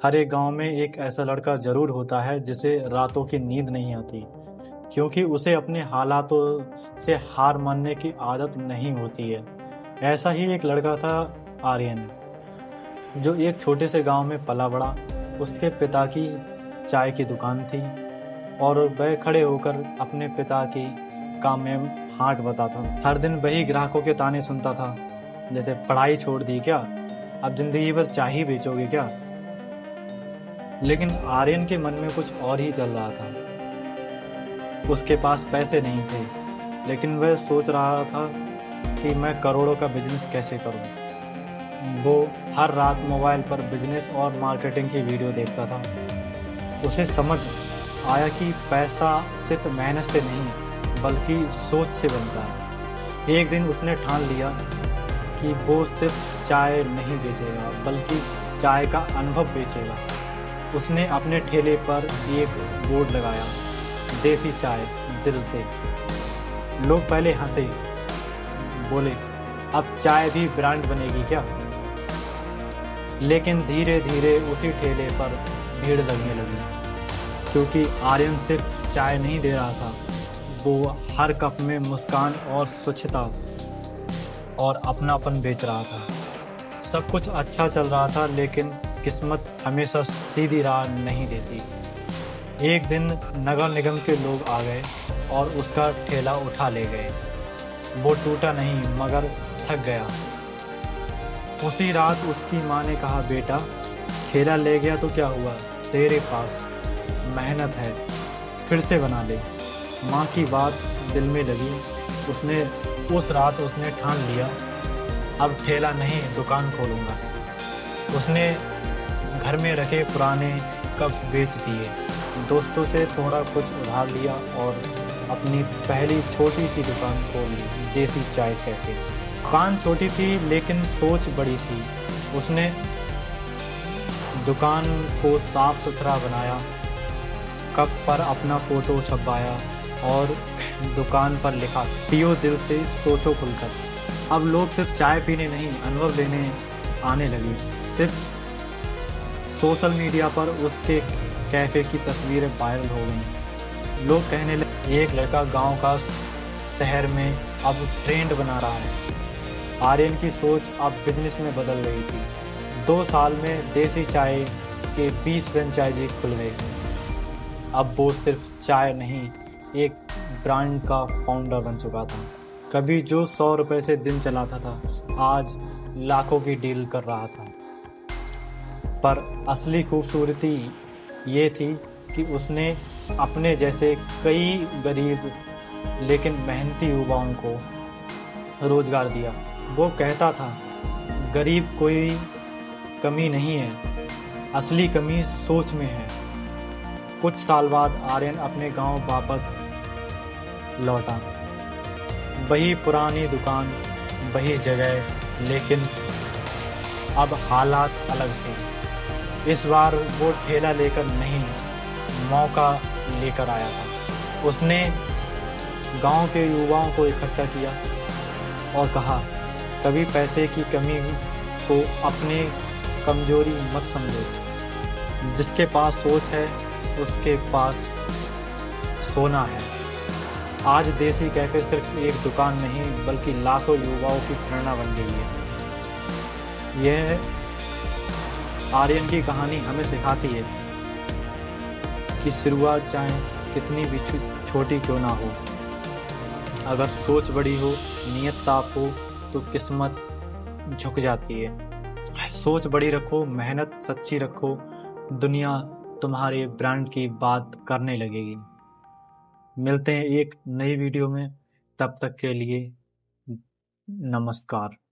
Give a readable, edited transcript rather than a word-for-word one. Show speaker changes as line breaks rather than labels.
हर एक गांव में एक ऐसा लड़का जरूर होता है जिसे रातों की नींद नहीं आती, क्योंकि उसे अपने हालातों से हार मानने की आदत नहीं होती है। ऐसा ही एक लड़का था, आर्यन, जो एक छोटे से गांव में पला बड़ा। उसके पिता की चाय की दुकान थी और वह खड़े होकर अपने पिता की काम में हाथ बताता था। हर दिन वही ग्राहकों के ताने सुनता था, जैसे पढ़ाई छोड़ दी क्या, अब जिंदगी भर चाय ही बेचोगे क्या। लेकिन आर्यन के मन में कुछ और ही चल रहा था। उसके पास पैसे नहीं थे, लेकिन वह सोच रहा था कि मैं करोड़ों का बिजनेस कैसे करूं। वो हर रात मोबाइल पर बिजनेस और मार्केटिंग की वीडियो देखता था। उसे समझ आया कि पैसा सिर्फ मेहनत से नहीं, बल्कि सोच से बनता है। एक दिन उसने ठान लिया कि वो सिर्फ चाय नहीं बेचेगा, बल्कि चाय का अनुभव बेचेगा। उसने अपने ठेले पर एक बोर्ड लगाया, देसी चाय दिल से। लोग पहले हंसे, बोले अब चाय भी ब्रांड बनेगी क्या। लेकिन धीरे धीरे उसी ठेले पर भीड़ लगने लगी, क्योंकि आर्यन सिर्फ चाय नहीं दे रहा था, वो हर कप में मुस्कान और स्वच्छता और अपनापन बेच रहा था। सब कुछ अच्छा चल रहा था, लेकिन किस्मत हमेशा सीधी राह नहीं देती। एक दिन नगर निगम के लोग आ गए और उसका ठेला उठा ले गए। वो टूटा नहीं, मगर थक गया। उसी रात उसकी माँ ने कहा, बेटा, ठेला ले गया तो क्या हुआ, तेरे पास मेहनत है, फिर से बना ले। माँ की बात दिल में लगी। उस रात उसने ठान लिया, अब ठेला नहीं, दुकान खोलूंगा। उसने घर में रखे पुराने कप बेच दिए, दोस्तों से थोड़ा कुछ उधार लिया और अपनी पहली छोटी सी दुकान खोल ली, देसी चाय कैफे। दुकान छोटी थी, लेकिन सोच बड़ी थी। उसने दुकान को साफ सुथरा बनाया, कप पर अपना फोटो छपवाया और दुकान पर लिखा, पियो दिल से, सोचो खुलकर। अब लोग सिर्फ चाय पीने नहीं, अनुभव लेने आने लगे। सिर्फ सोशल मीडिया पर उसके कैफे की तस्वीरें वायरल हो गईं। लोग कहने लगे, एक लड़का गांव का शहर में अब ट्रेंड बना रहा है। आर्यन की सोच अब बिजनेस में बदल गई थी। 2 साल में देसी चाय के 20 फ्रेंचाइजी खुल गए। अब वो सिर्फ चाय नहीं, एक ब्रांड का फाउंडर बन चुका था। कभी जो 100 रुपए से दिन चलाता था, आज लाखों की डील कर रहा था। पर असली खूबसूरती ये थी कि उसने अपने जैसे कई गरीब लेकिन मेहनती युवाओं को रोजगार दिया। वो कहता था, गरीब कोई कमी नहीं है, असली कमी सोच में है। कुछ साल बाद आर्यन अपने गांव वापस लौटा। वही पुरानी दुकान, वही जगह, लेकिन अब हालात अलग थे। इस बार वो ठेला लेकर नहीं, मौका लेकर आया था। उसने गांव के युवाओं को इकट्ठा किया और कहा, कभी पैसे की कमी को अपनी कमजोरी मत समझो। जिसके पास सोच है, उसके पास सोना है। आज देसी कैफे सिर्फ एक दुकान नहीं, बल्कि लाखों युवाओं की प्रेरणा बन गई है। यह आर्यन की कहानी हमें सिखाती है कि शुरुआत चाहे कितनी भी छोटी क्यों ना हो, अगर सोच बड़ी हो, नीयत साफ हो, तो किस्मत झुक जाती है। सोच बड़ी रखो, मेहनत सच्ची रखो, दुनिया तुम्हारे ब्रांड की बात करने लगेगी। मिलते हैं एक नई वीडियो में, तब तक के लिए नमस्कार।